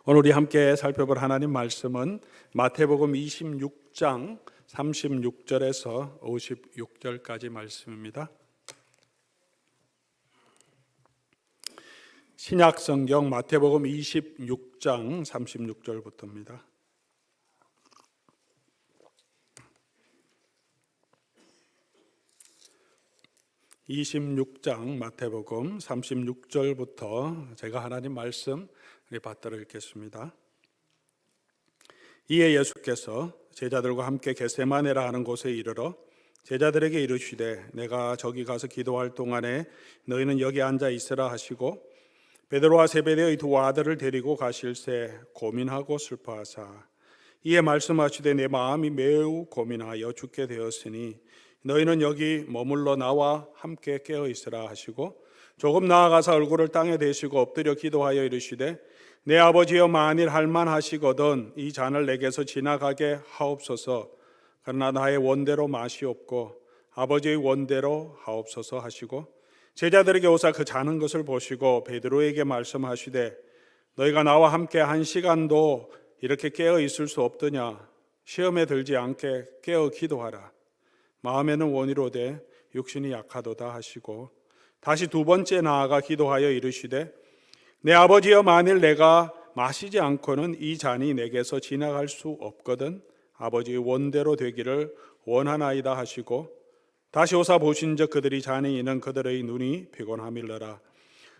오늘 우리 함께 살펴볼 하나님 말씀은 마태복음 26장 36절에서 56절까지 말씀입니다. 신약 성경 마태복음 26장 36절부터입니다. (26장) 마태복음 36절부터 제가 하나님 말씀 받들어 읽겠습니다. 이에 예수께서 제자들과 함께 겟세마네라 하는 곳에 이르러 제자들에게 이르시되 내가 저기 가서 기도할 동안에 너희는 여기 앉아 있으라 하시고 베드로와 세베대의 두 아들을 데리고 가실새 고민하고 슬퍼하사 이에 말씀하시되 내 마음이 매우 고민하여 죽게 되었으니 너희는 여기 머물러 나와 함께 깨어 있으라 하시고 조금 나아가서 얼굴을 땅에 대시고 엎드려 기도하여 이르시되 내 아버지여 만일 할만하시거든 이 잔을 내게서 지나가게 하옵소서. 그러나 나의 원대로 마시옵고 아버지의 원대로 하옵소서 하시고 제자들에게 오사 그 자는 것을 보시고 베드로에게 말씀하시되 너희가 나와 함께 한 시간도 이렇게 깨어 있을 수 없더냐. 시험에 들지 않게 깨어 기도하라. 마음에는 원이로되 육신이 약하도다 하시고 다시 두 번째 나아가 기도하여 이르시되 내 아버지여 만일 내가 마시지 않고는 이 잔이 내게서 지나갈 수 없거든 아버지의 원대로 되기를 원하나이다 하시고 다시 오사 보신즉 그들이 잔에 있는 그들의 눈이 피곤함일러라.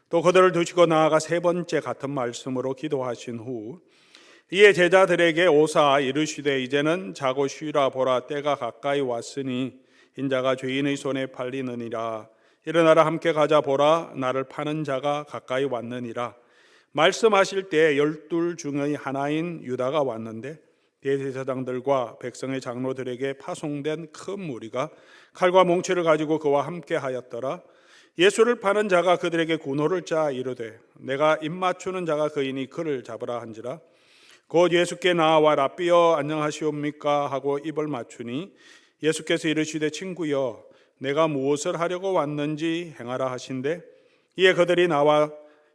또 그들을 두시고 나아가 세 번째 같은 말씀으로 기도하신 후 이에 제자들에게 오사 이르시되 이제는 자고 쉬라. 보라 때가 가까이 왔으니 인자가 죄인의 손에 팔리느니라. 일어나라 함께 가자. 보라 나를 파는 자가 가까이 왔느니라. 말씀하실 때 12 중의 하나인 유다가 왔는데 대제사장들과 백성의 장로들에게 파송된 큰 무리가 칼과 몽치를 가지고 그와 함께 하였더라. 예수를 파는 자가 그들에게 군호를 짜 이르되 내가 입맞추는 자가 그이니 그를 잡으라 한지라. 곧 예수께 나와 랍비여 안녕하시옵니까 하고 입을 맞추니 예수께서 이르시되 친구여 내가 무엇을 하려고 왔는지 행하라 하신대 이에 그들이 나와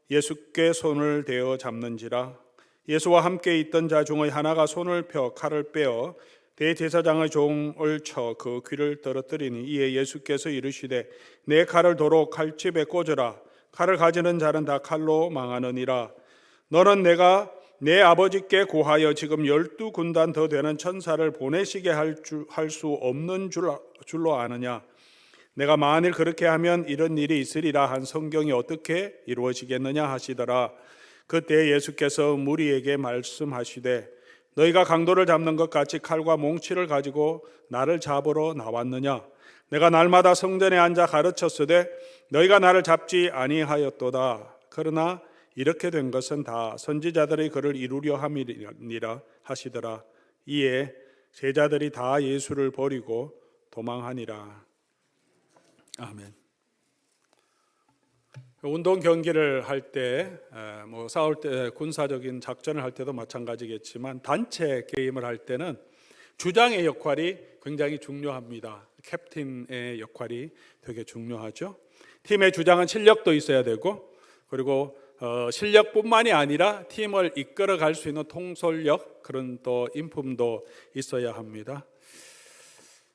예수께 손을 대어 잡는지라. 예수와 함께 있던 자 중의 하나가 손을 펴 칼을 빼어 대제사장의 종을 쳐 그 귀를 떨어뜨리니 이에 예수께서 이르시되 내 칼을 도로 칼집에 꽂으라. 칼을 가지는 자는 다 칼로 망하느니라. 너는 내가 내 아버지께 구하여 지금 12군단 더 되는 천사를 보내시게 할 수 없는 줄로 아느냐. 내가 만일 그렇게 하면 이런 일이 있으리라 한 성경이 어떻게 이루어지겠느냐 하시더라. 그때 예수께서 무리에게 말씀하시되 너희가 강도를 잡는 것 같이 칼과 몽치를 가지고 나를 잡으러 나왔느냐. 내가 날마다 성전에 앉아 가르쳤으되 너희가 나를 잡지 아니하였도다. 그러나 이렇게 된 것은 다 선지자들의 글을 이루려 함이니라 하시더라. 이에 제자들이 다 예수를 버리고 도망하니라. 아멘. 운동 경기를 할 때, 싸울 때, 군사적인 작전을 할 때도 마찬가지겠지만 단체 게임을 할 때는 주장의 역할이 굉장히 중요합니다. 캡틴의 역할이 되게 중요하죠. 팀의 주장은 실력도 있어야 되고 그리고 실력뿐만이 아니라 팀을 이끌어 갈 수 있는 통솔력, 그런 또 인품도 있어야 합니다.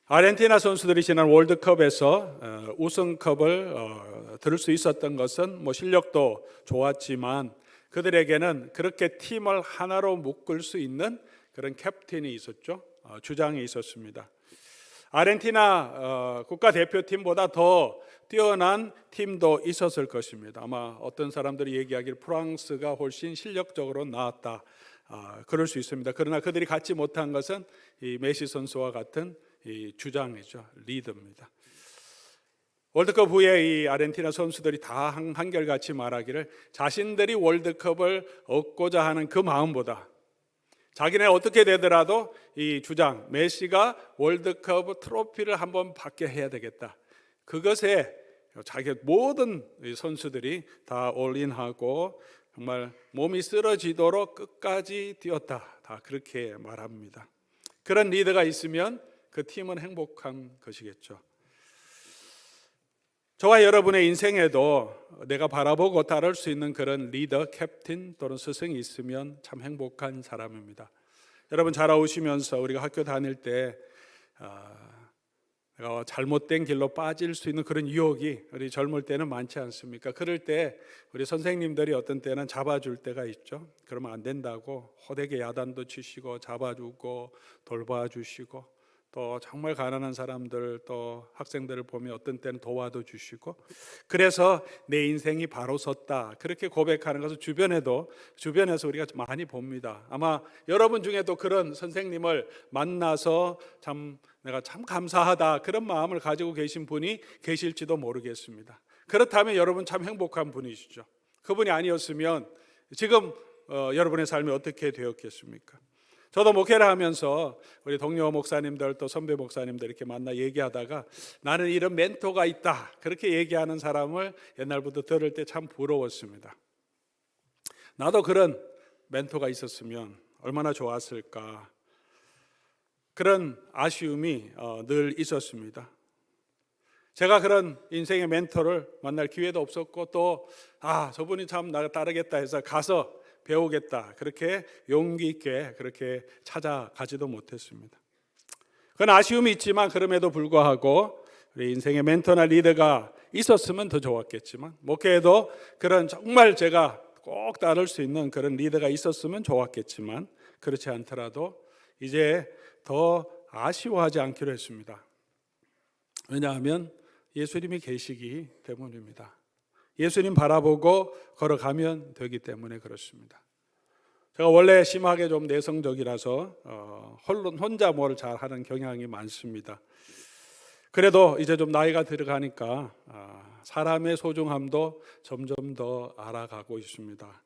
아르헨티나 선수들이 지난 월드컵에서 우승컵을 들을 수 있었던 것은 실력도 좋았지만 그들에게는 그렇게 팀을 하나로 묶을 수 있는 그런 캡틴이 있었죠. 주장이 있었습니다. 아르헨티나 국가대표팀보다 더 뛰어난 팀도 있었을 것입니다. 아마 어떤 사람들이 얘기하기를 프랑스가 훨씬 실력적으로 나았다. 그럴 수 있습니다. 그러나 그들이 갖지 못한 것은 이 메시 선수와 같은 이 주장이죠. 리더입니다. 월드컵 후에 이 아르헨티나 선수들이 다 한결같이 말하기를 자신들이 월드컵을 얻고자 하는 그 마음보다 자기네 어떻게 되더라도 이 주장 메시가 월드컵 트로피를 한번 받게 해야 되겠다. 그것에 자기 모든 선수들이 다 올인하고 정말 몸이 쓰러지도록 끝까지 뛰었다. 다 그렇게 말합니다. 그런 리더가 있으면 그 팀은 행복한 것이겠죠. 저와 여러분의 인생에도 내가 바라보고 따를 수 있는 그런 리더, 캡틴 또는 스승이 있으면 참 행복한 사람입니다. 여러분 자라오시면서 우리가 학교 다닐 때 내가 잘못된 길로 빠질 수 있는 그런 유혹이 우리 젊을 때는 많지 않습니까? 그럴 때 우리 선생님들이 어떤 때는 잡아줄 때가 있죠. 그러면 안 된다고 호되게 야단도 치시고 잡아주고 돌봐주시고, 또 정말 가난한 사람들 또 학생들을 보면 어떤 때는 도와도 주시고, 그래서 내 인생이 바로 섰다 그렇게 고백하는 것을 주변에서 우리가 많이 봅니다. 아마 여러분 중에도 그런 선생님을 만나서 내가 참 감사하다 그런 마음을 가지고 계신 분이 계실지도 모르겠습니다. 그렇다면 여러분 참 행복한 분이시죠. 그분이 아니었으면 지금 여러분의 삶이 어떻게 되었겠습니까? 저도 목회를 하면서 우리 동료 목사님들 또 선배 목사님들 이렇게 만나 얘기하다가 나는 이런 멘토가 있다 그렇게 얘기하는 사람을 옛날부터 들을 때 참 부러웠습니다. 나도 그런 멘토가 있었으면 얼마나 좋았을까, 그런 아쉬움이 늘 있었습니다. 제가 그런 인생의 멘토를 만날 기회도 없었고, 또 저분이 참 나를 따르겠다 해서 가서 배우겠다 그렇게 용기 있게 그렇게 찾아가지도 못했습니다. 그건 아쉬움이 있지만 그럼에도 불구하고 우리 인생의 멘토나 리더가 있었으면 더 좋았겠지만, 목회에도 그런 정말 제가 꼭 따를 수 있는 그런 리더가 있었으면 좋았겠지만, 그렇지 않더라도 이제 더 아쉬워하지 않기로 했습니다. 왜냐하면 예수님이 계시기 때문입니다. 예수님 바라보고 걸어가면 되기 때문에 그렇습니다. 제가 원래 심하게 좀 내성적이라서 혼자 뭘 잘하는 경향이 많습니다. 그래도 이제 좀 나이가 들어가니까 사람의 소중함도 점점 더 알아가고 있습니다.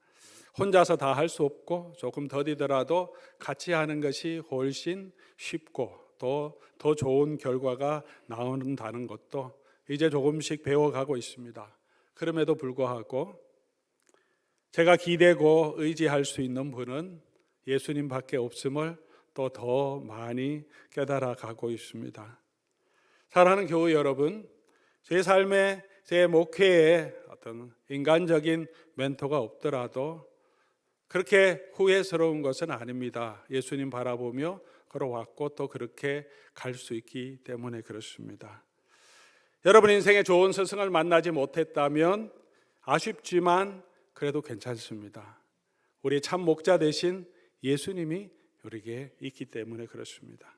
혼자서 다 할 수 없고 조금 더디더라도 같이 하는 것이 훨씬 쉽고 또 더 좋은 결과가 나온다는 것도 이제 조금씩 배워가고 있습니다. 그럼에도 불구하고 제가 기대고 의지할 수 있는 분은 예수님밖에 없음을 또 더 많이 깨달아 가고 있습니다. 사랑하는 교회 여러분, 제 삶에 제 목회에 어떤 인간적인 멘토가 없더라도 그렇게 후회스러운 것은 아닙니다. 예수님 바라보며 걸어왔고 또 그렇게 갈 수 있기 때문에 그렇습니다. 여러분 인생에 좋은 스승을 만나지 못했다면 아쉽지만 그래도 괜찮습니다. 우리 참 목자 되신 예수님이 우리에게 있기 때문에 그렇습니다.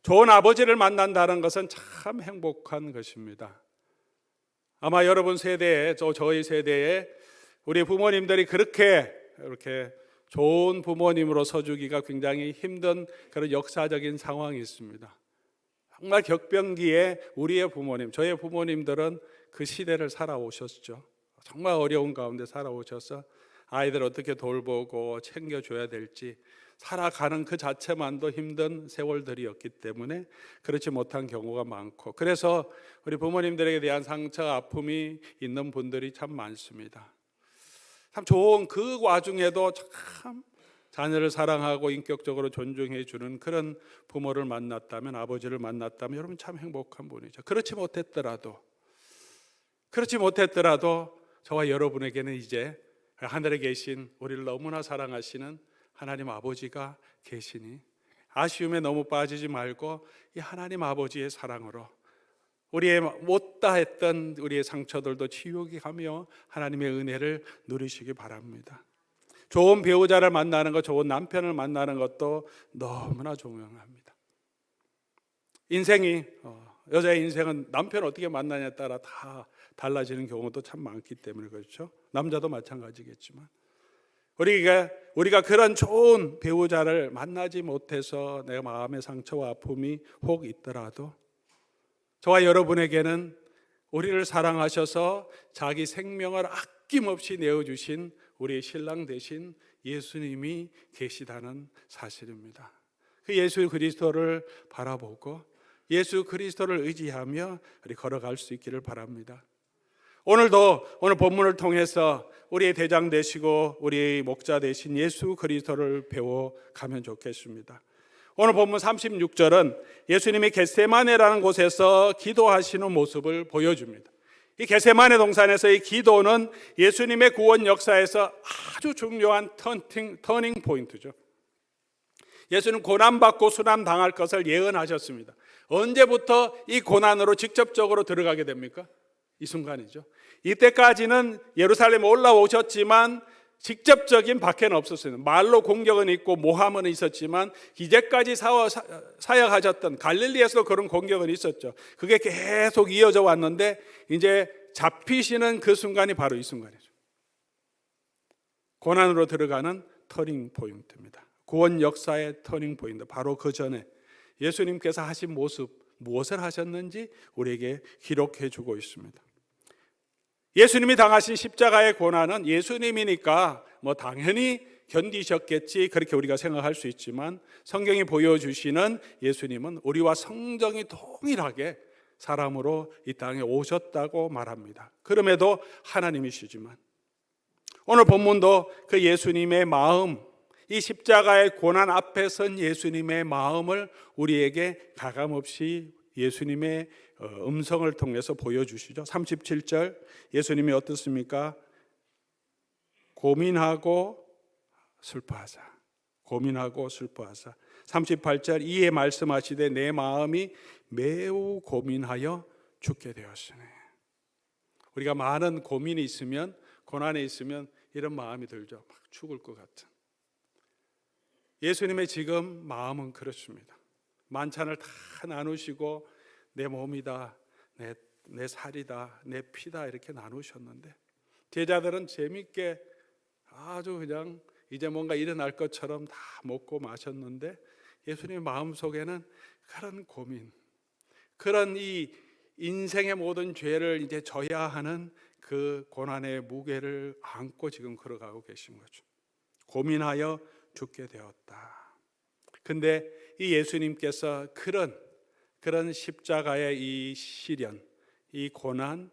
좋은 아버지를 만난다는 것은 참 행복한 것입니다. 아마 여러분 세대에, 저희 세대에 우리 부모님들이 그렇게 이렇게 좋은 부모님으로 서주기가 굉장히 힘든 그런 역사적인 상황이 있습니다. 정말 격변기에 우리의 부모님, 저의 부모님들은 그 시대를 살아오셨죠. 정말 어려운 가운데 살아오셔서 아이들 어떻게 돌보고 챙겨줘야 될지 살아가는 그 자체만도 힘든 세월들이었기 때문에 그렇지 못한 경우가 많고, 그래서 우리 부모님들에 대한 상처, 아픔이 있는 분들이 참 많습니다. 참 좋은 그 와중에도 참 자녀를 사랑하고 인격적으로 존중해 주는 그런 부모를 만났다면, 아버지를 만났다면 여러분 참 행복한 분이죠. 그렇지 못했더라도 저와 여러분에게는 이제 하늘에 계신 우리를 너무나 사랑하시는 하나님 아버지가 계시니 아쉬움에 너무 빠지지 말고 이 하나님 아버지의 사랑으로 우리의 못다 했던 우리의 상처들도 치유하며 하나님의 은혜를 누리시기 바랍니다. 좋은 배우자를 만나는 것, 좋은 남편을 만나는 것도 너무나 중요합니다. 인생이 여자의 인생은 남편 어떻게 만나냐에 따라 다 달라지는 경우도 참 많기 때문에 그렇죠. 남자도 마찬가지겠지만 우리가 그런 좋은 배우자를 만나지 못해서 내가 마음의 상처와 아픔이 혹 있더라도 저와 여러분에게는 우리를 사랑하셔서 자기 생명을 아낌없이 내어주신 우리의 신랑 되신 예수님이 계시다는 사실입니다. 그 예수 그리스도를 바라보고 예수 그리스도를 의지하며 우리 걸어갈 수 있기를 바랍니다. 오늘 본문을 통해서 우리의 대장 되시고 우리의 목자 되신 예수 그리스도를 배워가면 좋겠습니다. 오늘 본문 36절은 예수님이 겟세마네라는 곳에서 기도하시는 모습을 보여줍니다. 이 겟세마네 동산에서의 기도는 예수님의 구원 역사에서 아주 중요한 터닝 포인트죠. 예수는 고난받고 순환당할 것을 예언하셨습니다. 언제부터 이 고난으로 직접적으로 들어가게 됩니까? 이 순간이죠. 이때까지는 예루살렘에 올라오셨지만 직접적인 박해는 없었어요. 말로 공격은 있고 모함은 있었지만 이제까지 사역하셨던 갈릴리에서도 그런 공격은 있었죠. 그게 계속 이어져 왔는데 이제 잡히시는 그 순간이 바로 이 순간이죠. 고난으로 들어가는 터닝 포인트입니다. 구원 역사의 터닝 포인트, 바로 그 전에 예수님께서 하신 모습, 무엇을 하셨는지 우리에게 기록해 주고 있습니다. 예수님이 당하신 십자가의 고난은 예수님이니까 당연히 견디셨겠지, 그렇게 우리가 생각할 수 있지만 성경이 보여주시는 예수님은 우리와 성정이 동일하게 사람으로 이 땅에 오셨다고 말합니다. 그럼에도 하나님이시지만 오늘 본문도 그 예수님의 마음, 이 십자가의 고난 앞에 선 예수님의 마음을 우리에게 가감없이 예수님의 음성을 통해서 보여주시죠. 37절 예수님이 어떻습니까? 고민하고 슬퍼하사. 고민하고 슬퍼하사. 38절 이에 말씀하시되 내 마음이 매우 고민하여 죽게 되었으니. 우리가 많은 고민이 있으면, 고난에 있으면 이런 마음이 들죠. 막 죽을 것 같은. 예수님의 지금 마음은 그렇습니다. 만찬을 다 나누시고 내 몸이다, 내 살이다, 내 피다 이렇게 나누셨는데 제자들은 재밌게 아주 그냥 이제 뭔가 일어날 것처럼 다 먹고 마셨는데 예수님의 마음속에는 그런 고민, 그런 이 인생의 모든 죄를 이제 져야 하는 그 고난의 무게를 안고 지금 걸어가고 계신 거죠. 고민하여 죽게 되었다. 근데 이 예수님께서 그런 십자가의 이 시련, 이 고난,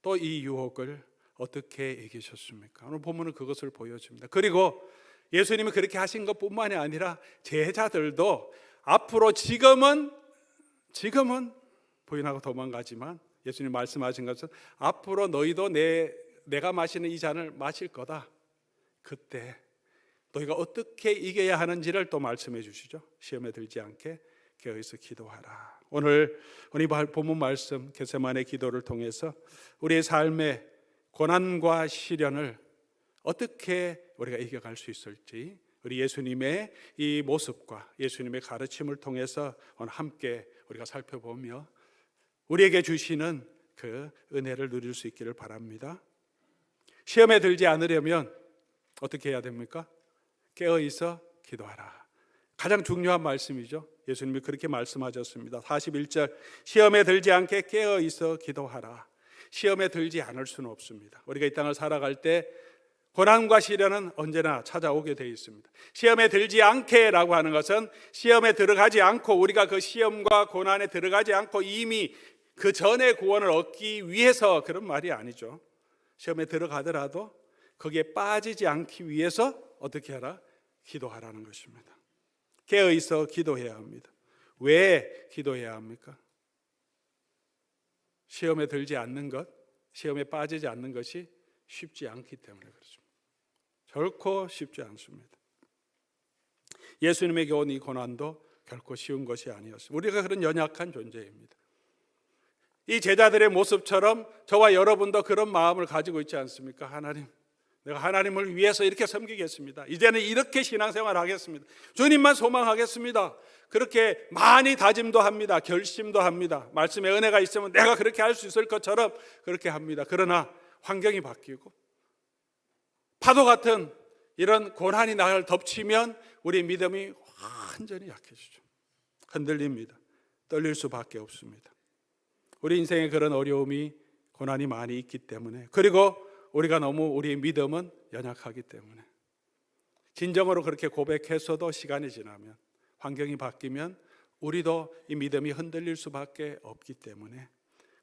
또 이 유혹을 어떻게 이기셨습니까? 오늘 본문은 그것을 보여줍니다. 그리고 예수님이 그렇게 하신 것뿐만이 아니라 제자들도 앞으로 지금은 부인하고 도망가지만 예수님 말씀하신 것은 앞으로 너희도 내가 마시는 이 잔을 마실 거다. 그때 너희가 어떻게 이겨야 하는지를 또 말씀해 주시죠. 시험에 들지 않게 깨어있어 기도하라. 오늘 본문 말씀 겟세마네 기도를 통해서 우리의 삶의 고난과 시련을 어떻게 우리가 이겨갈 수 있을지 우리 예수님의 이 모습과 예수님의 가르침을 통해서 오늘 함께 우리가 살펴보며 우리에게 주시는 그 은혜를 누릴 수 있기를 바랍니다. 시험에 들지 않으려면 어떻게 해야 됩니까? 깨어있어 기도하라. 가장 중요한 말씀이죠. 예수님이 그렇게 말씀하셨습니다. 41절 시험에 들지 않게 깨어있어 기도하라. 시험에 들지 않을 수는 없습니다. 우리가 이 땅을 살아갈 때 고난과 시련은 언제나 찾아오게 되어 있습니다. 시험에 들지 않게라고 하는 것은 시험에 들어가지 않고 우리가 그 시험과 고난에 들어가지 않고 이미 그 전에 구원을 얻기 위해서 그런 말이 아니죠. 시험에 들어가더라도 거기에 빠지지 않기 위해서 어떻게 하라? 기도하라는 것입니다. 깨어있어 기도해야 합니다. 왜 기도해야 합니까? 시험에 들지 않는 것, 시험에 빠지지 않는 것이 쉽지 않기 때문에 그렇습니다. 결코 쉽지 않습니다. 예수님에게 온 이 고난도 결코 쉬운 것이 아니었습니다. 우리가 그런 연약한 존재입니다. 이 제자들의 모습처럼 저와 여러분도 그런 마음을 가지고 있지 않습니까? 하나님, 내가 하나님을 위해서 이렇게 섬기겠습니다. 이제는 이렇게 신앙생활 하겠습니다. 주님만 소망하겠습니다. 그렇게 많이 다짐도 합니다. 결심도 합니다. 말씀의 은혜가 있으면 내가 그렇게 할 수 있을 것처럼 그렇게 합니다. 그러나 환경이 바뀌고 파도 같은 이런 고난이 나를 덮치면 우리 믿음이 완전히 약해지죠. 흔들립니다. 떨릴 수밖에 없습니다. 우리 인생에 그런 어려움이 고난이 많이 있기 때문에, 그리고 우리가 너무 우리의 믿음은 연약하기 때문에 진정으로 그렇게 고백했어도 시간이 지나면 환경이 바뀌면 우리도 이 믿음이 흔들릴 수밖에 없기 때문에,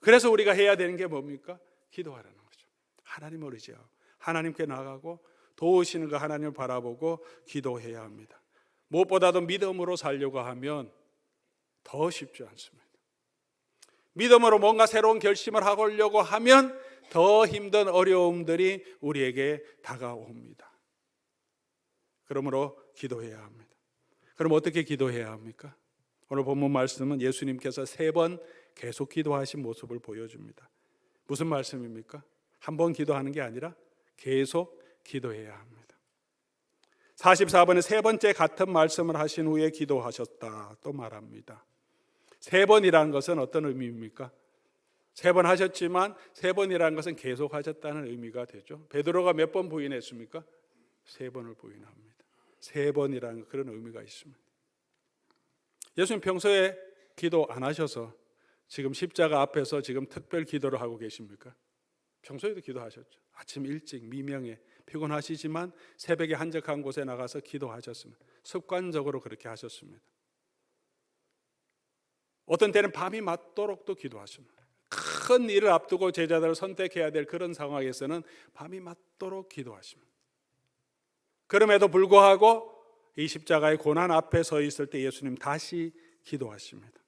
그래서 우리가 해야 되는 게 뭡니까? 기도하라는 거죠. 하나님을 의지하고 하나님께 나가고 도우시는 그 하나님을 바라보고 기도해야 합니다. 무엇보다도 믿음으로 살려고 하면 더 쉽지 않습니다. 믿음으로 뭔가 새로운 결심을 하려고 하면 더 힘든 어려움들이 우리에게 다가옵니다. 그러므로 기도해야 합니다. 그럼 어떻게 기도해야 합니까? 오늘 본문 말씀은 예수님께서 3번 계속 기도하신 모습을 보여줍니다. 무슨 말씀입니까? 한 번 기도하는 게 아니라 계속 기도해야 합니다. 44번에 3번째 같은 말씀을 하신 후에 기도하셨다 또 말합니다. 3번이라는 것은 어떤 의미입니까? 3번 하셨지만 3번이라는 것은 계속 하셨다는 의미가 되죠. 베드로가 몇 번 부인했습니까? 3번을 부인합니다. 3번이라는 그런 의미가 있습니다. 예수님 평소에 기도 안 하셔서 지금 십자가 앞에서 지금 특별 기도를 하고 계십니까? 평소에도 기도하셨죠. 아침 일찍 미명에 피곤하시지만 새벽에 한적한 곳에 나가서 기도하셨습니다. 습관적으로 그렇게 하셨습니다. 어떤 때는 밤이 맞도록도 기도하십니다. 큰 일을 앞두고 제자들을 선택해야 될 그런 상황에서는 밤이 맞도록 기도하십니다. 그럼에도 불구하고 이 십자가의 고난 앞에 서 있을 때 예수님 다시 기도하십니다.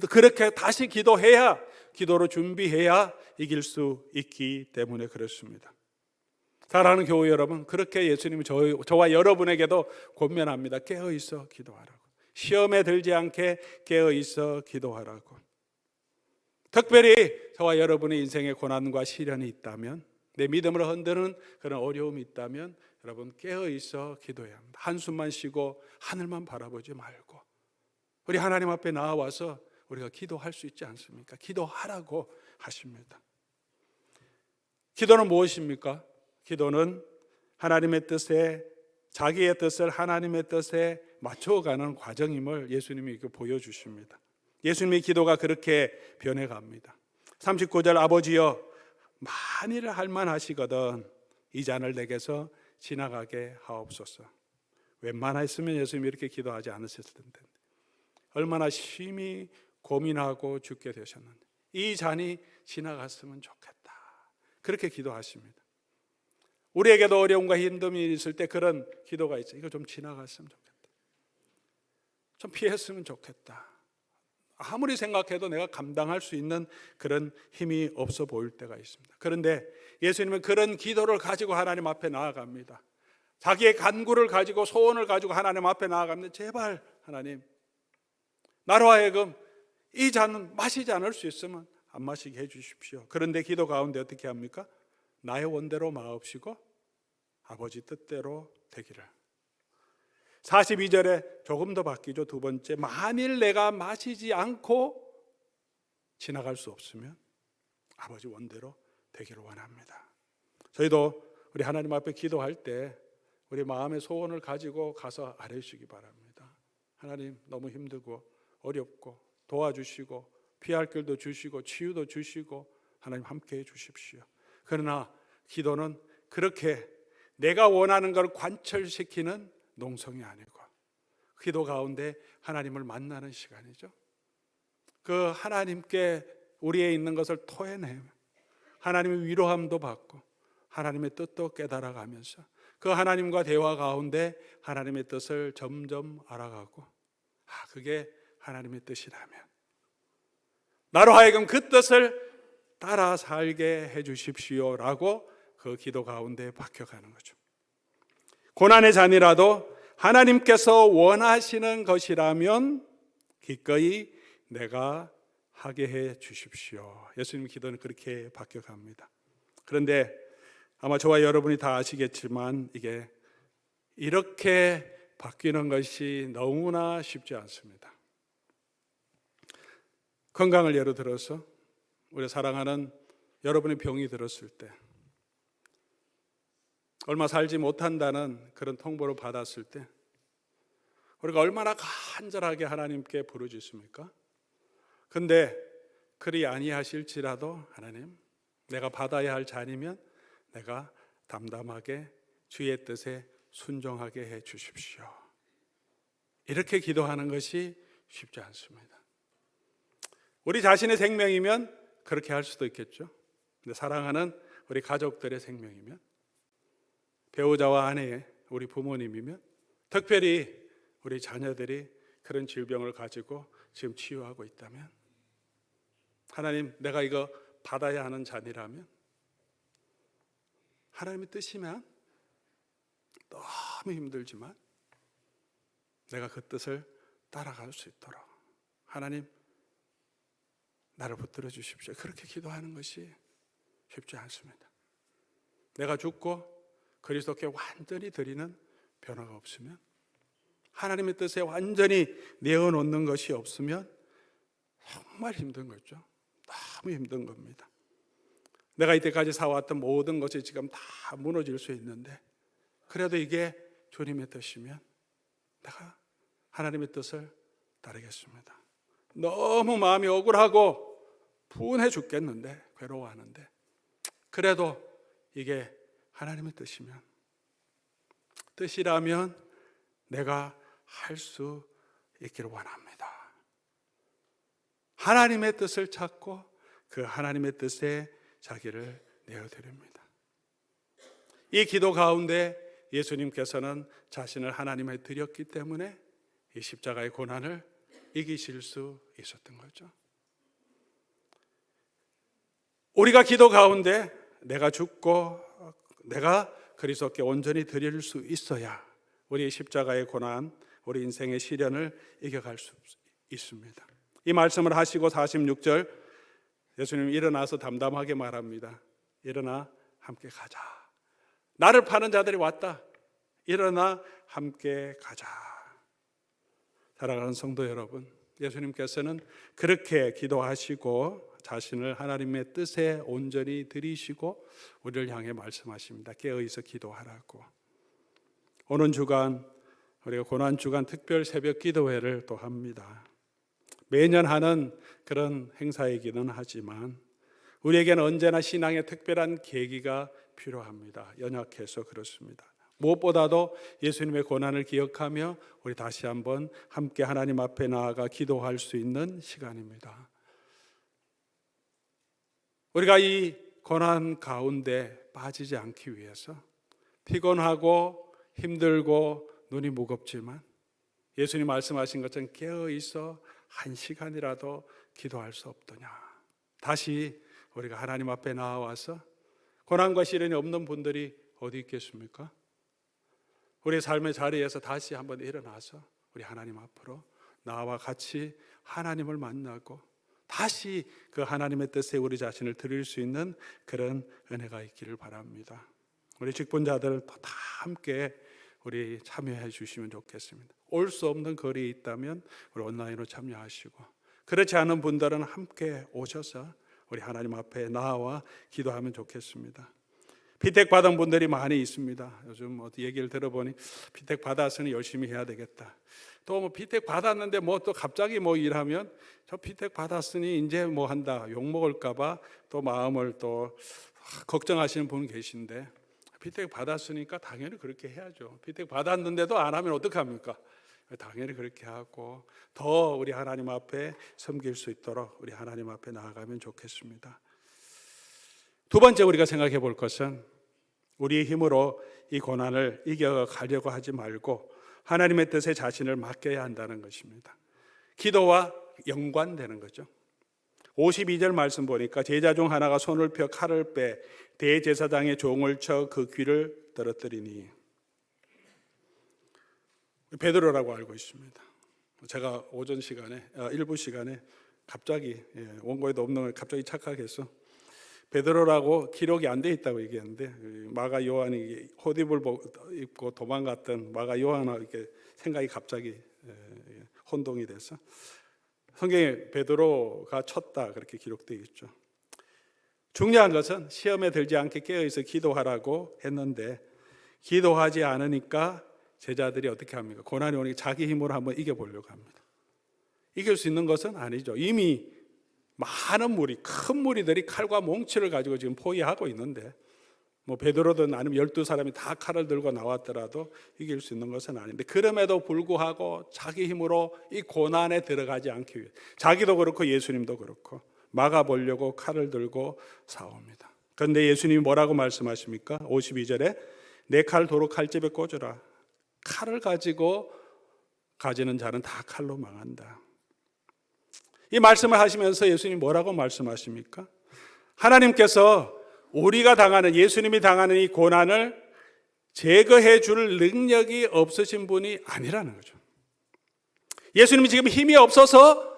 그렇게 다시 기도해야, 기도로 준비해야 이길 수 있기 때문에 그렇습니다. 사랑하는 교회 여러분, 그렇게 예수님이 저와 여러분에게도 권면합니다. 깨어 있어 기도하라고. 시험에 들지 않게 깨어 있어 기도하라고. 특별히 저와 여러분의 인생에 고난과 시련이 있다면, 내 믿음을 흔드는 그런 어려움이 있다면 여러분 깨어 있어 기도해야 합니다. 한숨만 쉬고 하늘만 바라보지 말고 우리 하나님 앞에 나와서 우리가 기도할 수 있지 않습니까? 기도하라고 하십니다. 기도는 무엇입니까? 기도는 하나님의 뜻에, 자기의 뜻을 하나님의 뜻에 맞춰가는 과정임을 예수님이 보여주십니다. 예수님의 기도가 그렇게 변해갑니다. 39절 아버지여 만일 할만하시거든 이 잔을 내게서 지나가게 하옵소서. 웬만했으면 예수님이 이렇게 기도하지 않으셨을 텐데 얼마나 심히 고민하고 죽게 되셨는데 이 잔이 지나갔으면 좋겠다. 그렇게 기도하십니다. 우리에게도 어려움과 힘듦이 있을 때 그런 기도가 있죠. 이거 좀 지나갔으면 좋겠다. 좀 피했으면 좋겠다. 아무리 생각해도 내가 감당할 수 있는 그런 힘이 없어 보일 때가 있습니다. 그런데 예수님은 그런 기도를 가지고 하나님 앞에 나아갑니다. 자기의 간구를 가지고 소원을 가지고 하나님 앞에 나아갑니다. 제발 하나님, 나로 하여금 이 잔은 마시지 않을 수 있으면 안 마시게 해주십시오. 그런데 기도 가운데 어떻게 합니까? 나의 원대로 마옵시고 아버지 뜻대로 되기를. 42절에 조금 더 바뀌죠. 두 번째, 만일 내가 마시지 않고 지나갈 수 없으면 아버지 원대로 되기를 원합니다. 저희도 우리 하나님 앞에 기도할 때 우리 마음의 소원을 가지고 가서 아뢰시기 바랍니다. 하나님, 너무 힘들고 어렵고 도와주시고 피할 길도 주시고 치유도 주시고 하나님 함께해 주십시오. 그러나 기도는 그렇게 내가 원하는 걸 관철시키는 농성이 아니고 기도 가운데 하나님을 만나는 시간이죠. 그 하나님께 우리에 있는 것을 토해내며 하나님의 위로함도 받고 하나님의 뜻도 깨달아가면서 그 하나님과 대화 가운데 하나님의 뜻을 점점 알아가고 그게 하나님의 뜻이라면 나로 하여금 그 뜻을 따라 살게 해주십시오라고 그 기도 가운데 박혀가는 거죠. 고난의 잔이라도 하나님께서 원하시는 것이라면 기꺼이 내가 하게 해 주십시오. 예수님 기도는 그렇게 바뀌어갑니다. 그런데 아마 저와 여러분이 다 아시겠지만 이게 이렇게 바뀌는 것이 너무나 쉽지 않습니다. 건강을 예로 들어서 우리 사랑하는 여러분의 병이 들었을 때 얼마 살지 못한다는 그런 통보를 받았을 때 우리가 얼마나 간절하게 하나님께 부르짖습니까? 근데 그리 아니하실지라도 하나님, 내가 받아야 할 잔이면 내가 담담하게 주의 뜻에 순종하게 해 주십시오. 이렇게 기도하는 것이 쉽지 않습니다. 우리 자신의 생명이면 그렇게 할 수도 있겠죠. 근데 사랑하는 우리 가족들의 생명이면, 배우자와 아내의 우리 부모님이면, 특별히 우리 자녀들이 그런 질병을 가지고 지금 치유하고 있다면 하나님, 내가 이거 받아야 하는 잔이라면, 하나님의 뜻이면 너무 힘들지만 내가 그 뜻을 따라갈 수 있도록 하나님 나를 붙들어 주십시오. 그렇게 기도하는 것이 쉽지 않습니다. 내가 죽고 그리스도께 완전히 드리는 변화가 없으면, 하나님의 뜻에 완전히 내어놓는 것이 없으면 정말 힘든 거죠. 너무 힘든 겁니다. 내가 이때까지 살아왔던 모든 것이 지금 다 무너질 수 있는데, 그래도 이게 주님의 뜻이면 내가 하나님의 뜻을 따르겠습니다. 너무 마음이 억울하고 분해 죽겠는데, 괴로워하는데, 그래도 이게 하나님의 뜻이라면 내가 할 수 있기를 원합니다. 하나님의 뜻을 찾고 그 하나님의 뜻에 자기를 내어드립니다. 이 기도 가운데 예수님께서는 자신을 하나님에 드렸기 때문에 이 십자가의 고난을 이기실 수 있었던 거죠. 우리가 기도 가운데 내가 죽고 내가 그리스도께 온전히 드릴 수 있어야 우리 십자가의 고난, 우리 인생의 시련을 이겨갈 수 있습니다. 이 말씀을 하시고 46절 예수님이 일어나서 담담하게 말합니다. 일어나 함께 가자. 나를 파는 자들이 왔다. 일어나 함께 가자. 사랑하는 성도 여러분, 예수님께서는 그렇게 기도하시고 자신을 하나님의 뜻에 온전히 드리시고 우리를 향해 말씀하십니다. 깨어있어 기도하라고. 오는 주간 우리가 고난주간 특별 새벽 기도회를 또 합니다. 매년 하는 그런 행사이기는 하지만 우리에게는 언제나 신앙의 특별한 계기가 필요합니다. 연약해서 그렇습니다. 무엇보다도 예수님의 고난을 기억하며 우리 다시 한번 함께 하나님 앞에 나아가 기도할 수 있는 시간입니다. 우리가 이 고난 가운데 빠지지 않기 위해서 피곤하고 힘들고 눈이 무겁지만 예수님 말씀하신 것처럼 깨어있어 한 시간이라도 기도할 수 없더냐. 다시 우리가 하나님 앞에 나와서, 고난과 시련이 없는 분들이 어디 있겠습니까? 우리 삶의 자리에서 다시 한번 일어나서 우리 하나님 앞으로 나와 같이 하나님을 만나고 다시 그 하나님의 뜻에 우리 자신을 드릴 수 있는 그런 은혜가 있기를 바랍니다. 우리 직분자들 다 함께 우리 참여해 주시면 좋겠습니다. 올 수 없는 거리에 있다면 우리 온라인으로 참여하시고, 그렇지 않은 분들은 함께 오셔서 우리 하나님 앞에 나와 기도하면 좋겠습니다. 피택 받은 분들이 많이 있습니다. 요즘 얘기를 들어보니 피택 받았으니 열심히 해야 되겠다. 또 뭐 피택 받았는데 뭐 또 갑자기 뭐 일하면 저 피택 받았으니 이제 뭐 한다 욕 먹을까봐 또 마음을 또 걱정하시는 분 계신데, 피택 받았으니까 당연히 그렇게 해야죠. 피택 받았는데도 안 하면 어떡합니까? 당연히 그렇게 하고 더 우리 하나님 앞에 섬길 수 있도록 우리 하나님 앞에 나아가면 좋겠습니다. 두 번째 우리가 생각해 볼 것은, 우리의 힘으로 이 고난을 이겨가려고 하지 말고 하나님의 뜻에 자신을 맡겨야 한다는 것입니다. 기도와 연관되는 거죠. 52절 말씀 보니까 제자 중 하나가 손을 펴 칼을 빼 대제사장의 종을 쳐 그 귀를 떨어뜨리니, 베드로라고 알고 있습니다. 제가 오전 시간에 일부 시간에 갑자기 원고에도 없는 걸 갑자기 착각해서 베드로라고 기록이 안 돼 있다고 얘기했는데, 마가 요한이 호디불 입고 도망갔던 마가 요한아 이렇게 생각이 갑자기 혼동이 돼서 성경에 베드로가 쳤다 그렇게 기록되어 있죠. 중요한 것은 시험에 들지 않게 깨어있어 기도하라고 했는데, 기도하지 않으니까 제자들이 어떻게 합니까? 고난이 오니까 자기 힘으로 한번 이겨보려고 합니다. 이길 수 있는 것은 아니죠. 이미 많은 큰 무리들이 칼과 몽치를 가지고 지금 포위하고 있는데, 뭐 베드로든 아니면 12사람이 다 칼을 들고 나왔더라도 이길 수 있는 것은 아닌데, 그럼에도 불구하고 자기 힘으로 이 고난에 들어가지 않기 위해 자기도 그렇고 예수님도 그렇고 막아보려고 칼을 들고 싸웁니다. 그런데 예수님이 뭐라고 말씀하십니까? 52절에 내 칼 도로 칼집에 꽂으라. 칼을 가지고 가지는 자는 다 칼로 망한다. 이 말씀을 하시면서 예수님이 뭐라고 말씀하십니까? 하나님께서 우리가 당하는, 예수님이 당하는 이 고난을 제거해 줄 능력이 없으신 분이 아니라는 거죠. 예수님이 지금 힘이 없어서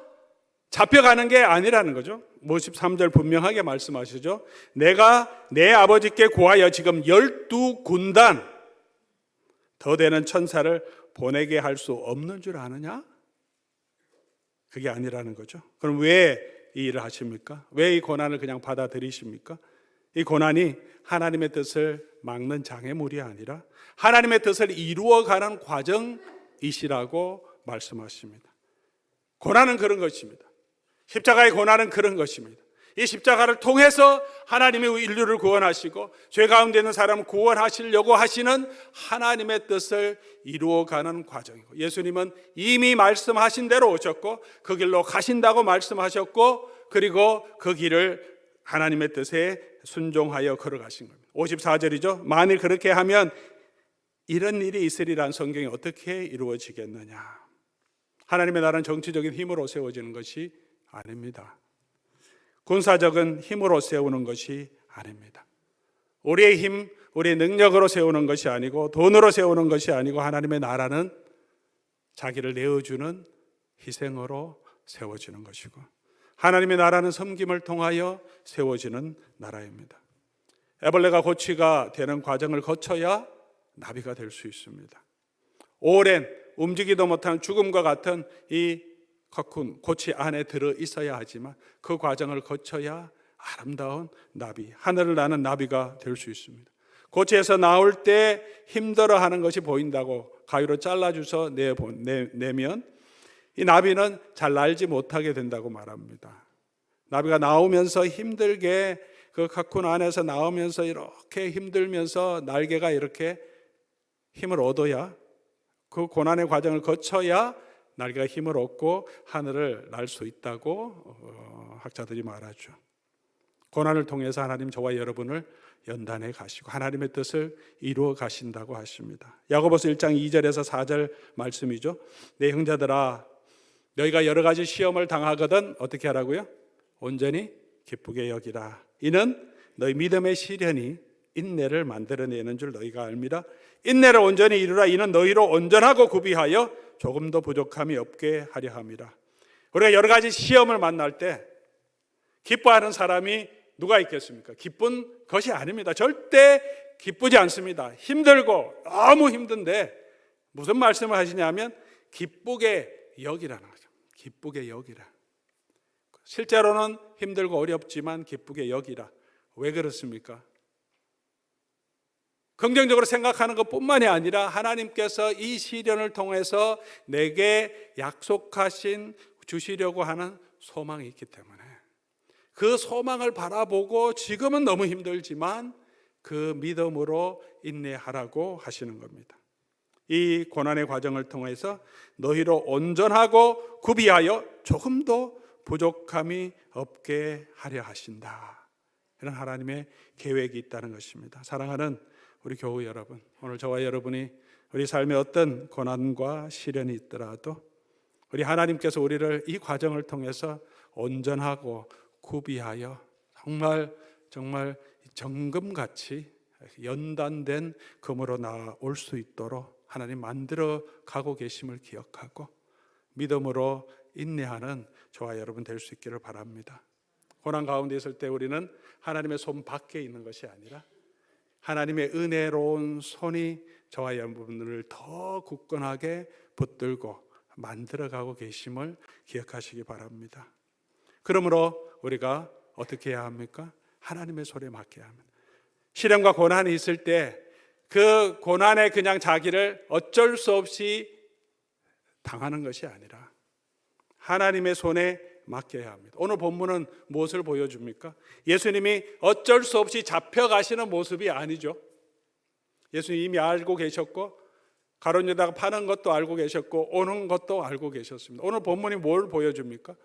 잡혀가는 게 아니라는 거죠. 53절 분명하게 말씀하시죠. 내가 내 아버지께 구하여 지금 12군단 더 되는 천사를 보내게 할 수 없는 줄 아느냐? 그게 아니라는 거죠. 그럼 왜 이 일을 하십니까? 왜 이 고난을 그냥 받아들이십니까? 이 고난이 하나님의 뜻을 막는 장애물이 아니라 하나님의 뜻을 이루어가는 과정이시라고 말씀하십니다. 고난은 그런 것입니다. 십자가의 고난은 그런 것입니다. 이 십자가를 통해서 하나님이 인류를 구원하시고 죄 가운데 있는 사람을 구원하시려고 하시는 하나님의 뜻을 이루어가는 과정이고, 예수님은 이미 말씀하신 대로 오셨고 그 길로 가신다고 말씀하셨고, 그리고 그 길을 하나님의 뜻에 순종하여 걸어가신 겁니다. 54절이죠. 만일 그렇게 하면 이런 일이 있으리란 성경이 어떻게 이루어지겠느냐? 하나님의 나라는 정치적인 힘으로 세워지는 것이 아닙니다. 군사적인 힘으로 세우는 것이 아닙니다. 우리의 힘, 우리의 능력으로 세우는 것이 아니고 돈으로 세우는 것이 아니고 하나님의 나라는 자기를 내어주는 희생으로 세워지는 것이고, 하나님의 나라는 섬김을 통하여 세워지는 나라입니다. 애벌레가 고치가 되는 과정을 거쳐야 나비가 될 수 있습니다. 오랜 움직이도 못한 죽음과 같은 이 커쿤, 고치 안에 들어 있어야 하지만 그 과정을 거쳐야 아름다운 나비, 하늘을 나는 나비가 될 수 있습니다. 고치에서 나올 때 힘들어하는 것이 보인다고 가위로 잘라줘서 내면 이 나비는 잘 날지 못하게 된다고 말합니다. 나비가 나오면서 힘들게 그 커쿤 안에서 나오면서 이렇게 힘들면서 날개가 이렇게 힘을 얻어야, 그 고난의 과정을 거쳐야 날개가 힘을 얻고 하늘을 날 수 있다고 학자들이 말하죠. 고난을 통해서 하나님 저와 여러분을 연단해 가시고 하나님의 뜻을 이루어 가신다고 하십니다. 야고보서 1장 2절에서 4절 말씀이죠. 내 형제들아, 너희가 여러 가지 시험을 당하거든 어떻게 하라고요? 온전히 기쁘게 여기라. 이는 너희 믿음의 시련이 인내를 만들어내는 줄 너희가 알미라. 인내를 온전히 이루라. 이는 너희로 온전하고 구비하여 조금도 부족함이 없게 하려 함이라. 우리가 여러 가지 시험을 만날 때 기뻐하는 사람이 누가 있겠습니까? 기쁜 것이 아닙니다. 절대 기쁘지 않습니다. 힘들고 너무 힘든데 무슨 말씀을 하시냐면 기쁘게 여기라는 거죠. 기쁘게 여기라. 실제로는 힘들고 어렵지만 기쁘게 여기라. 왜 그렇습니까? 긍정적으로 생각하는 것뿐만이 아니라 하나님께서 이 시련을 통해서 내게 약속하신 주시려고 하는 소망이 있기 때문에 그 소망을 바라보고 지금은 너무 힘들지만 그 믿음으로 인내하라고 하시는 겁니다. 이 고난의 과정을 통해서 너희로 온전하고 구비하여 조금도 부족함이 없게 하려 하신다. 이런 하나님의 계획이 있다는 것입니다. 사랑하는 우리 교우 여러분, 오늘 저와 여러분이 우리 삶에 어떤 고난과 시련이 있더라도 우리 하나님께서 우리를 이 과정을 통해서 온전하고 구비하여 정말 정금같이 연단된 금으로 나올 수 있도록 하나님 만들어 가고 계심을 기억하고 믿음으로 인내하는 저와 여러분 될 수 있기를 바랍니다. 고난 가운데 있을 때 우리는 하나님의 손 밖에 있는 것이 아니라 하나님의 은혜로운 손이 저와 여러분을 더 굳건하게 붙들고 만들어가고 계심을 기억하시기 바랍니다. 그러므로 우리가 어떻게 해야 합니까? 하나님의 손에 맡겨야 합니다. 시련과 고난이 있을 때 그 고난에 그냥 자기를 어쩔 수 없이 당하는 것이 아니라 하나님의 손에 맡겨야 합니다. 오늘 본문은 무엇을 보여줍니까? 예수님이 어쩔 수 없이 잡혀가시는 모습이 아니죠. 예수님이 이미 알고 계셨고 가룟 유다가 파는 것도 알고 계셨고 오는 것도 알고 계셨습니다. 오늘 본문이 뭘 보여줍니까?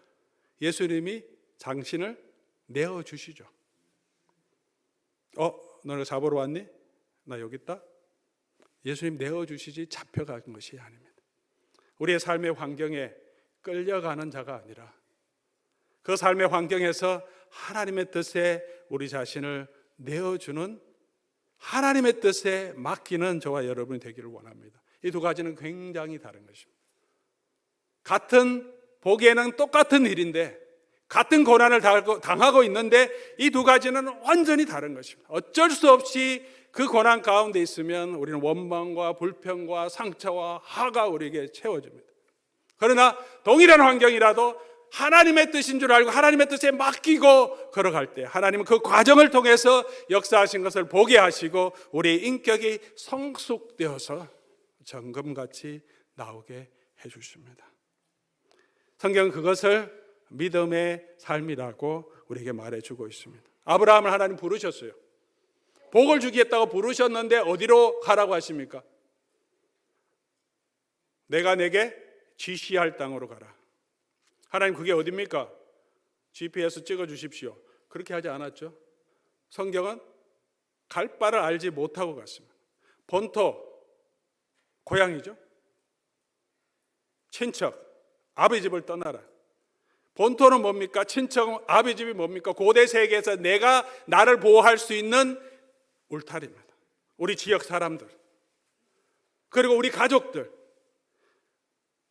예수님이 당신을 내어주시죠. 너를 잡으러 왔니? 나 여기 있다. 예수님 내어주시지 잡혀간 것이 아닙니다. 우리의 삶의 환경에 끌려가는 자가 아니라 그 삶의 환경에서 하나님의 뜻에 우리 자신을 내어주는, 하나님의 뜻에 맡기는 저와 여러분이 되기를 원합니다. 이 두 가지는 굉장히 다른 것입니다. 같은, 보기에는 똑같은 일인데, 같은 고난을 당하고 있는데 이 두 가지는 완전히 다른 것입니다. 어쩔 수 없이 그 고난 가운데 있으면 우리는 원망과 불평과 상처와 화가 우리에게 채워집니다. 그러나 동일한 환경이라도 하나님의 뜻인 줄 알고 하나님의 뜻에 맡기고 걸어갈 때 하나님은 그 과정을 통해서 역사하신 것을 보게 하시고 우리의 인격이 성숙되어서 정금같이 나오게 해주십니다. 성경은 그것을 믿음의 삶이라고 우리에게 말해주고 있습니다. 아브라함을 하나님 부르셨어요. 복을 주겠다고 부르셨는데 어디로 가라고 하십니까? 내가 내게 지시할 땅으로 가라. 하나님, 그게 어디입니까? GPS 찍어 주십시오. 그렇게 하지 않았죠. 성경은 갈 바를 알지 못하고 갔습니다. 본토, 고향이죠. 친척, 아버지 집을 떠나라. 본토는 뭡니까? 친척은 아버지 집이 뭡니까? 고대 세계에서 내가 나를 보호할 수 있는 울타리입니다. 우리 지역 사람들, 그리고 우리 가족들,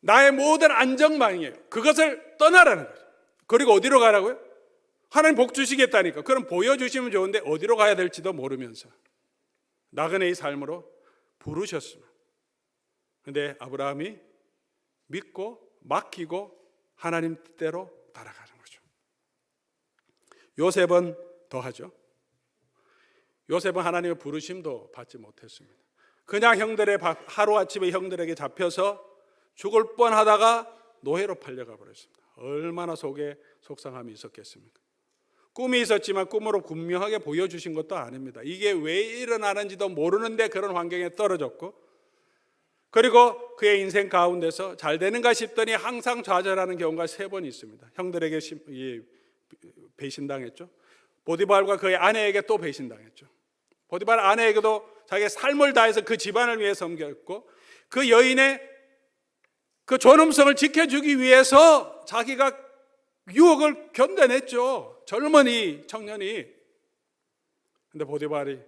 나의 모든 안정망이에요. 그것을 떠나라는 거죠. 그리고 어디로 가라고요? 하나님 복 주시겠다니까. 그럼 보여주시면 좋은데 어디로 가야 될지도 모르면서 나그네의 삶으로 부르셨습니다. 그런데 아브라함이 믿고 맡기고 하나님 뜻대로 따라가는 거죠. 요셉은 더하죠. 요셉은 하나님의 부르심도 받지 못했습니다. 그냥 형들의 하루아침에 형들에게 잡혀서 죽을 뻔하다가 노예로 팔려가 버렸습니다. 얼마나 속에 속상함이 있었겠습니까? 꿈이 있었지만 꿈으로 분명하게 보여주신 것도 아닙니다. 이게 왜 일어나는지도 모르는데 그런 환경에 떨어졌고, 그리고 그의 인생 가운데서 잘 되는가 싶더니 항상 좌절하는 경우가 3번 있습니다. 형들에게 배신당했죠. 보디발과 그의 아내에게 또 배신당했죠. 보디발 아내에게도 자기의 삶을 다해서 그 집안을 위해 섬겼고, 그 여인의 그 존엄성을 지켜주기 위해서 자기가 유혹을 견뎌냈죠. 젊은이 청년이. 근데 보디발이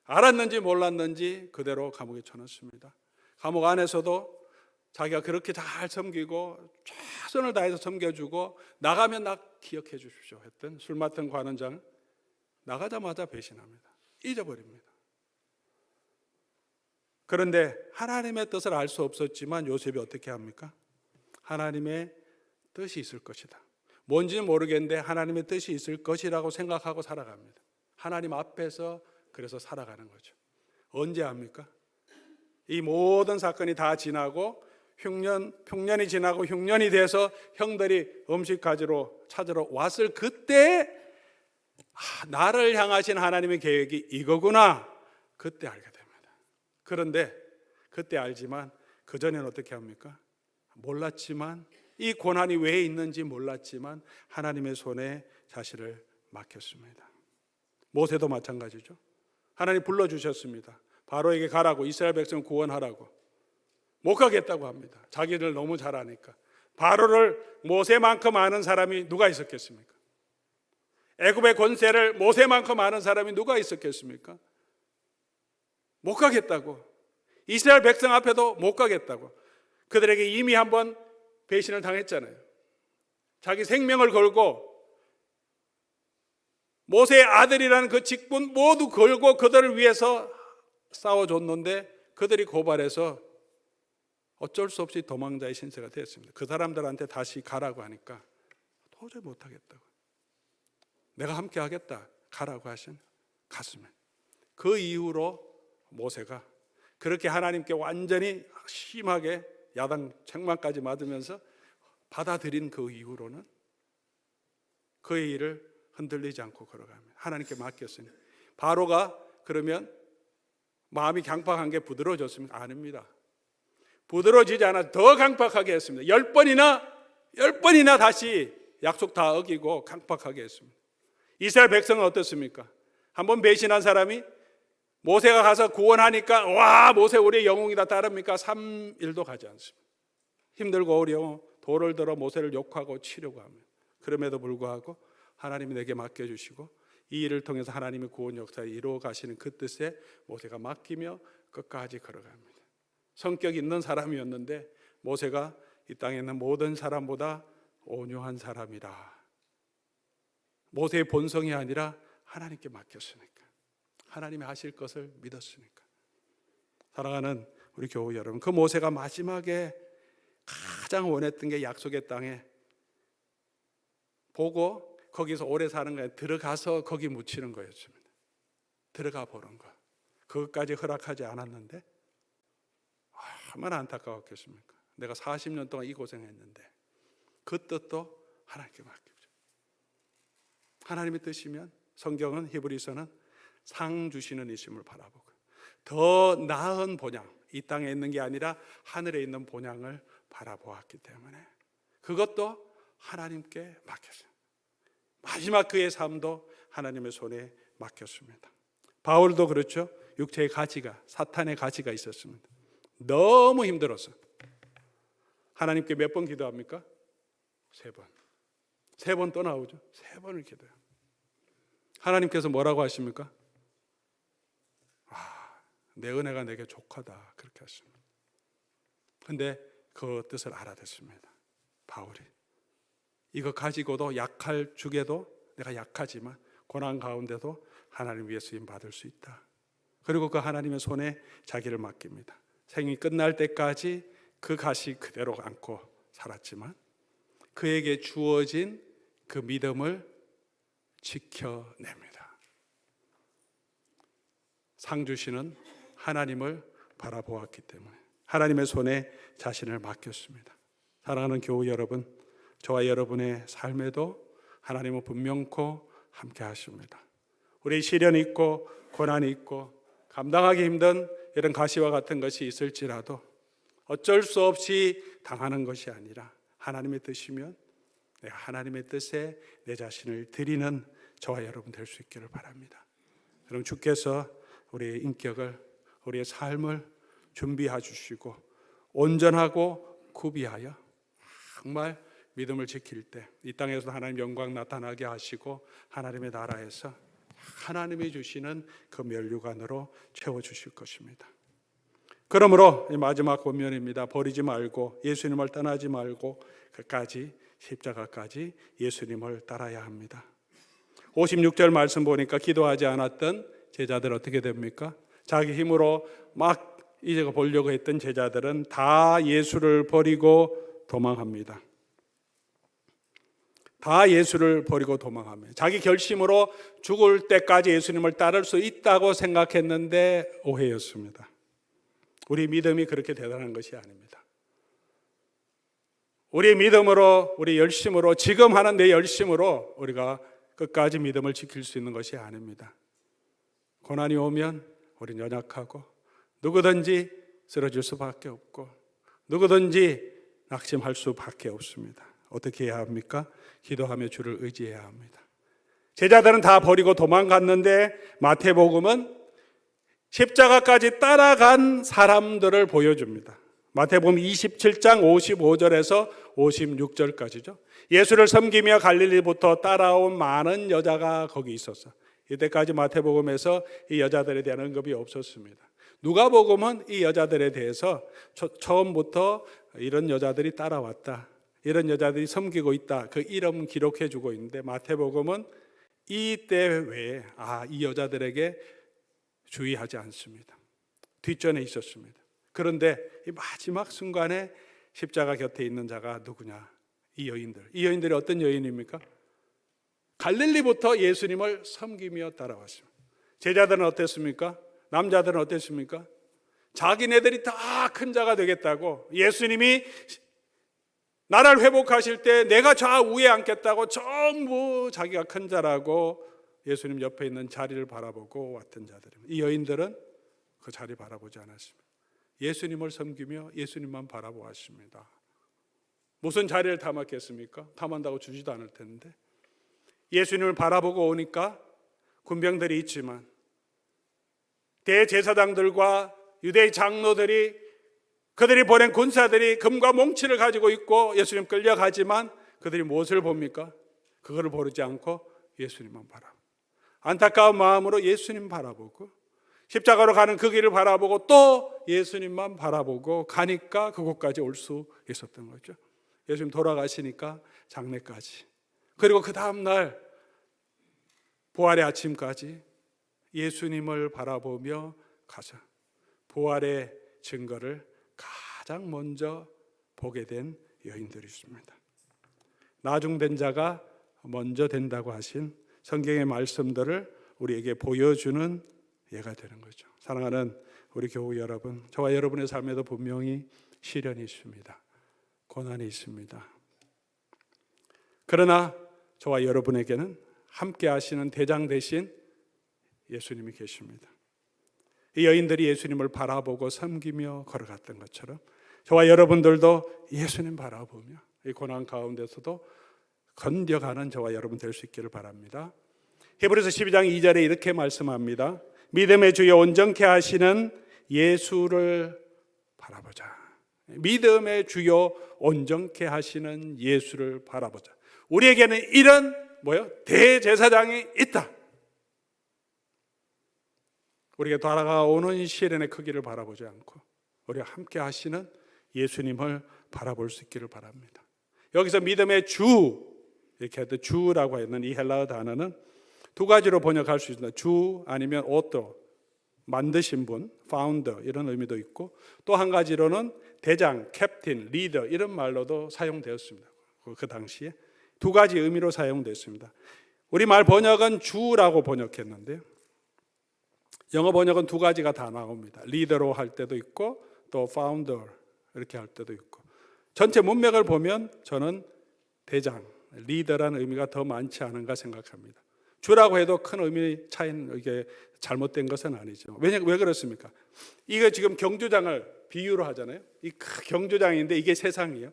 알았는지 몰랐는지 그대로 감옥에 쳐넣습니다. 감옥 안에서도 자기가 그렇게 잘 섬기고 최선을 다해서 섬겨주고 나가면 나 기억해 주십시오 했던 술 맡은 관원장, 나가자마자 배신합니다. 잊어버립니다. 그런데 하나님의 뜻을 알 수 없었지만 요셉이 어떻게 합니까? 하나님의 뜻이 있을 것이다. 뭔지는 모르겠는데 하나님의 뜻이 있을 것이라고 생각하고 살아갑니다. 하나님 앞에서 그래서 살아가는 거죠. 언제 합니까? 이 모든 사건이 다 지나고 흉년이 지나고 흉년이 돼서 형들이 음식 가지러 찾으러 왔을 그때 나를 향하신 하나님의 계획이 이거구나, 그때 알게 됩니다. 그런데 그때 알지만 그전에는 어떻게 합니까? 몰랐지만, 이 고난이 왜 있는지 몰랐지만 하나님의 손에 자신을 맡겼습니다. 모세도 마찬가지죠. 하나님 불러주셨습니다. 바로에게 가라고, 이스라엘 백성 구원하라고. 못 가겠다고 합니다. 자기를 너무 잘 아니까. 바로를 모세만큼 아는 사람이 누가 있었겠습니까? 애굽의 권세를 모세만큼 아는 사람이 누가 있었겠습니까? 못 가겠다고. 이스라엘 백성 앞에도 못 가겠다고. 그들에게 이미 한번 배신을 당했잖아요. 자기 생명을 걸고 모세의 아들이라는 그 직분 모두 걸고 그들을 위해서 싸워줬는데 그들이 고발해서 어쩔 수 없이 도망자의 신세가 되었습니다. 그 사람들한테 다시 가라고 하니까 도저히 못하겠다고. 내가 함께 하겠다, 가라고 하신 갔으면. 그 이후로 모세가 그렇게 하나님께 완전히 심하게 야당 책망까지 맞으면서 받아들인 그 이후로는 그의 일을 흔들리지 않고 걸어갑니다. 하나님께 맡겼으니. 바로가 그러면 마음이 강팍한 게 부드러워졌습니까? 아닙니다. 부드러워지지 않아 더 강팍하게 했습니다. 10번이나 다시 약속 다 어기고 강팍하게 했습니다. 이스라엘 백성은 어떻습니까? 한번 배신한 사람이 모세가 가서 구원하니까 와, 모세 우리의 영웅이다 따릅니까? 3일도 가지 않습니다. 힘들고 어려워 돌을 들어 모세를 욕하고 치려고 합니다. 그럼에도 불구하고 하나님이 내게 맡겨주시고 이 일을 통해서 하나님의 구원 역사를 이루어 가시는 그 뜻에 모세가 맡기며 끝까지 걸어갑니다. 성격 있는 사람이었는데 모세가 이 땅에 있는 모든 사람보다 온유한 사람이라. 모세의 본성이 아니라 하나님께 맡겼으니까, 하나님이 하실 것을 믿었으니까. 사랑하는 우리 교우 여러분, 그 모세가 마지막에 가장 원했던 게 약속의 땅에 보고 거기서 오래 사는 거에 들어가서 거기 묻히는 거였습니다. 들어가 보는 거. 그것까지 허락하지 않았는데 얼마나 안타까웠겠습니까? 내가 40년 동안 이 고생했는데 그 뜻도 하나님께 맡기죠. 하나님의 뜻이면 성경은 히브리서는 상 주시는 이심을 바라보고 더 나은 본향, 이 땅에 있는 게 아니라 하늘에 있는 본향을 바라보았기 때문에 그것도 하나님께 맡겼어요. 마지막 그의 삶도 하나님의 손에 맡겼습니다. 바울도 그렇죠. 육체의 가치가, 사탄의 가치가 있었습니다. 너무 힘들어서 하나님께 몇 번 기도합니까? 3번. 3번 또 나오죠. 3번을 기도해요. 하나님께서 뭐라고 하십니까? 내 은혜가 내게 족하다, 그렇게 하십니다. 근데 그 뜻을 알아듣습니다. 바울이 이거 가지고도 약할 죽에도 내가 약하지만 고난 가운데도 하나님 위해 쓰임 받을 수 있다. 그리고 그 하나님의 손에 자기를 맡깁니다. 생이 끝날 때까지 그 가시 그대로 안고 살았지만 그에게 주어진 그 믿음을 지켜냅니다. 상 주시는 하나님을 바라보았기 때문에 하나님의 손에 자신을 맡겼습니다. 사랑하는 교우 여러분, 저와 여러분의 삶에도 하나님은 분명코 함께 하십니다. 우리 시련이 있고 고난이 있고 감당하기 힘든 이런 가시와 같은 것이 있을지라도 어쩔 수 없이 당하는 것이 아니라 하나님의 뜻이면 내가 하나님의 뜻에 내 자신을 드리는 저와 여러분 될 수 있기를 바랍니다. 그럼 주께서 우리의 인격을, 우리의 삶을 준비해 주시고 온전하고 구비하여 정말 믿음을 지킬 때 이 땅에서 하나님 영광 나타나게 하시고 하나님의 나라에서 하나님이 주시는 그 면류관으로 채워주실 것입니다. 그러므로 마지막 권면입니다. 버리지 말고 예수님을 떠나지 말고 끝까지 십자가까지 예수님을 따라야 합니다. 56절 말씀 보니까 기도하지 않았던 제자들 어떻게 됩니까? 자기 힘으로 막 이제 보려고 했던 제자들은 다 예수를 버리고 도망합니다. 다 예수를 버리고 도망합니다. 자기 결심으로 죽을 때까지 예수님을 따를 수 있다고 생각했는데 오해였습니다. 우리 믿음이 그렇게 대단한 것이 아닙니다. 우리 믿음으로, 우리 열심으로, 지금 하는 내 열심으로 우리가 끝까지 믿음을 지킬 수 있는 것이 아닙니다. 고난이 오면 우리는 연약하고 누구든지 쓰러질 수밖에 없고 누구든지 낙심할 수밖에 없습니다. 어떻게 해야 합니까? 기도하며 주를 의지해야 합니다. 제자들은 다 버리고 도망갔는데 마태복음은 십자가까지 따라간 사람들을 보여줍니다. 마태복음 27장 55절에서 56절까지죠. 예수를 섬기며 갈릴리부터 따라온 많은 여자가 거기 있었어. 이때까지 마태복음에서 이 여자들에 대한 언급이 없었습니다. 누가복음은 이 여자들에 대해서 처음부터 이런 여자들이 따라왔다, 이런 여자들이 섬기고 있다, 그 이름 기록해 주고 있는데 마태복음은 이때 외에 이 여자들에게 주의하지 않습니다. 뒷전에 있었습니다. 그런데 이 마지막 순간에 십자가 곁에 있는 자가 누구냐? 이 여인들. 이 여인들이 어떤 여인입니까? 갈릴리부터 예수님을 섬기며 따라왔습니다. 제자들은 어땠습니까? 남자들은 어땠습니까? 자기네들이 다 큰 자가 되겠다고, 예수님이 나라를 회복하실 때 내가 좌우에 앉겠다고 전부 자기가 큰 자라고 예수님 옆에 있는 자리를 바라보고 왔던 자들입니다. 이 여인들은 그 자리 바라보지 않았습니다. 예수님을 섬기며 예수님만 바라보았습니다. 무슨 자리를 탐았겠습니까? 탐한다고 주지도 않을 텐데. 예수님을 바라보고 오니까 군병들이 있지만 대제사장들과 유대의 장로들이, 그들이 보낸 군사들이 금과 몽치를 가지고 있고 예수님 끌려가지만 그들이 무엇을 봅니까? 그거를 보지 않고 예수님만 바라보고, 안타까운 마음으로 예수님 바라보고, 십자가로 가는 그 길을 바라보고 또 예수님만 바라보고 가니까 그곳까지 올 수 있었던 거죠. 예수님 돌아가시니까 장례까지, 그리고 그 다음날 부활의 아침까지 예수님을 바라보며 가서 부활의 증거를 가장 먼저 보게 된 여인들이 있습니다. 나중된 자가 먼저 된다고 하신 성경의 말씀들을 우리에게 보여주는 예가 되는 거죠. 사랑하는 우리 교우 여러분, 저와 여러분의 삶에도 분명히 시련이 있습니다. 고난이 있습니다. 그러나 저와 여러분에게는 함께 하시는 대장 대신 예수님이 계십니다. 이 여인들이 예수님을 바라보고 섬기며 걸어갔던 것처럼 저와 여러분들도 예수님 바라보며 이 고난 가운데서도 건져가는 저와 여러분 될 수 있기를 바랍니다. 히브리서 12장 2절에 이렇게 말씀합니다. 믿음의 주여 온전케 하시는 예수를 바라보자. 믿음의 주요 온전케 하시는 예수를 바라보자. 우리에게는 이런 대제사장이 있다. 우리가 돌아가오는 시련의 크기를 바라보지 않고 우리가 함께 하시는 예수님을 바라볼 수 있기를 바랍니다. 여기서 믿음의 주, 이렇게 해도 주라고 하는 이 헬라어 단어는 두 가지로 번역할 수 있습니다. 주 아니면 오토, 만드신 분, 파운더 이런 의미도 있고, 또 한 가지로는 대장, 캡틴, 리더 이런 말로도 사용되었습니다. 그 당시에 두 가지 의미로 사용됐습니다. 우리말 번역은 주라고 번역했는데요, 영어 번역은 두 가지가 다 나옵니다. 리더로 할 때도 있고 또 파운더 이렇게 할 때도 있고, 전체 문맥을 보면 저는 대장, 리더라는 의미가 더 많지 않은가 생각합니다. 주라고 해도 큰 의미 차이는 이게 잘못된 것은 아니죠. 왜 그렇습니까? 이거 지금 경주장을 비유로 하잖아요. 이 경주장인데 이게 세상이에요.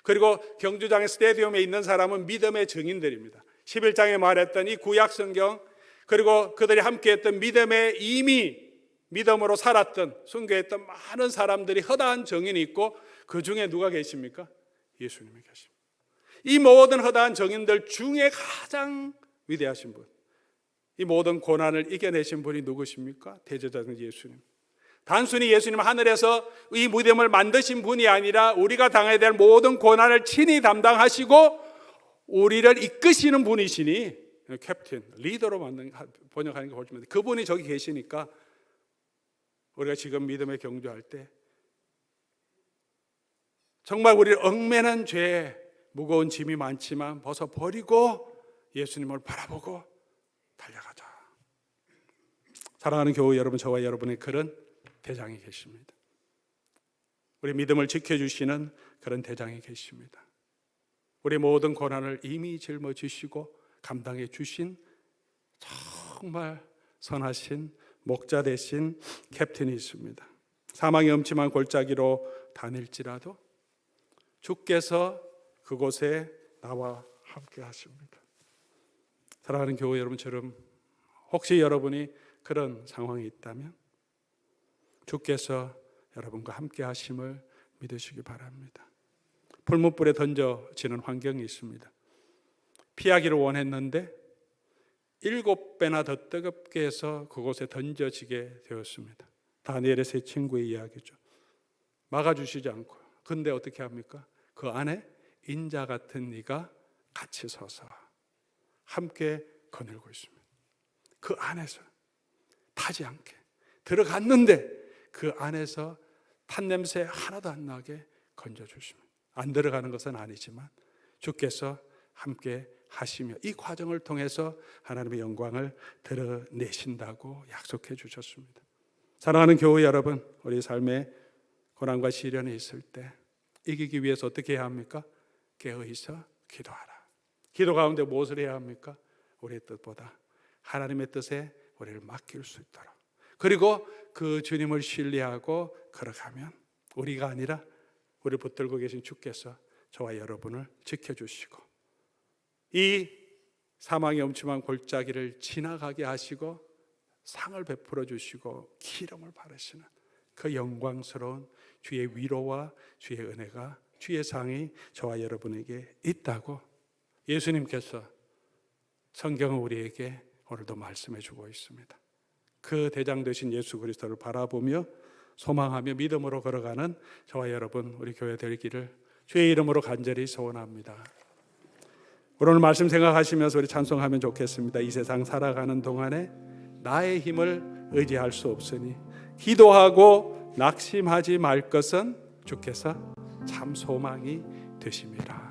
그리고 경주장의 스테디움에 있는 사람은 믿음의 증인들입니다. 11장에 말했던 이 구약 성경, 그리고 그들이 함께했던 믿음에 이미 믿음으로 살았던 순교했던 많은 사람들이 허다한 증인이 있고, 그 중에 누가 계십니까? 예수님이 계십니다. 이 모든 허다한 증인들 중에 가장 위대하신 분, 이 모든 고난을 이겨내신 분이 누구십니까? 대제사장 예수님. 단순히 예수님 하늘에서 이 믿음을 만드신 분이 아니라 우리가 당해야 될 모든 고난을 친히 담당하시고 우리를 이끄시는 분이시니, 캡틴, 리더로 번역하는 게 훨씬 많은데, 그분이 저기 계시니까 우리가 지금 믿음에 경주할 때 정말 우리를 얽매는 죄, 무거운 짐이 많지만 벗어버리고 예수님을 바라보고 달려가자. 사랑하는 교우 여러분, 저와 여러분의 그런 대장이 계십니다. 우리 믿음을 지켜주시는 그런 대장이 계십니다. 우리 모든 고난을 이미 짊어지시고 감당해 주신 정말 선하신 목자 되신 캡틴이 있습니다. 사망의 음침한 골짜기로 다닐지라도 주께서 그곳에 나와 함께 하십니다. 사랑하는 교우 여러분처럼 혹시 여러분이 그런 상황이 있다면 주께서 여러분과 함께 하심을 믿으시기 바랍니다. 풀무불에 던져지는 환경이 있습니다. 피하기를 원했는데 7배나 더 뜨겁게 해서 그곳에 던져지게 되었습니다. 다니엘의 세 친구의 이야기죠. 막아주시지 않고, 근데 어떻게 합니까? 그 안에 인자 같은 이가 같이 서서 함께 거닐고 있습니다. 그 안에서 타지 않게 들어갔는데 그 안에서 탄 냄새 하나도 안 나게 건져주십니다. 안 들어가는 것은 아니지만 주께서 함께 하시며 이 과정을 통해서 하나님의 영광을 드러내신다고 약속해 주셨습니다. 사랑하는 교우 여러분, 우리 삶에 고난과 시련이 있을 때 이기기 위해서 어떻게 해야 합니까? 깨어있어 기도하라. 기도 가운데 무엇을 해야 합니까? 우리의 뜻보다 하나님의 뜻에 우리를 맡길 수 있도록, 그리고 그 주님을 신뢰하고 걸어가면 우리가 아니라 우리를 붙들고 계신 주께서 저와 여러분을 지켜주시고 이 사망의 엄침한 골짜기를 지나가게 하시고 상을 베풀어 주시고 기름을 바르시는 그 영광스러운 주의 위로와 주의 은혜가, 주의 상이 저와 여러분에게 있다고 예수님께서 성경은 우리에게 오늘도 말씀해 주고 있습니다. 그 대장 되신 예수 그리스도를 바라보며 소망하며 믿음으로 걸어가는 저와 여러분 우리 교회 되기를 주의 이름으로 간절히 소원합니다. 오늘 말씀 생각하시면서 우리 찬송하면 좋겠습니다. 이 세상 살아가는 동안에 나의 힘을 의지할 수 없으니 기도하고 낙심하지 말 것은 주께서 참 소망이 되심이라.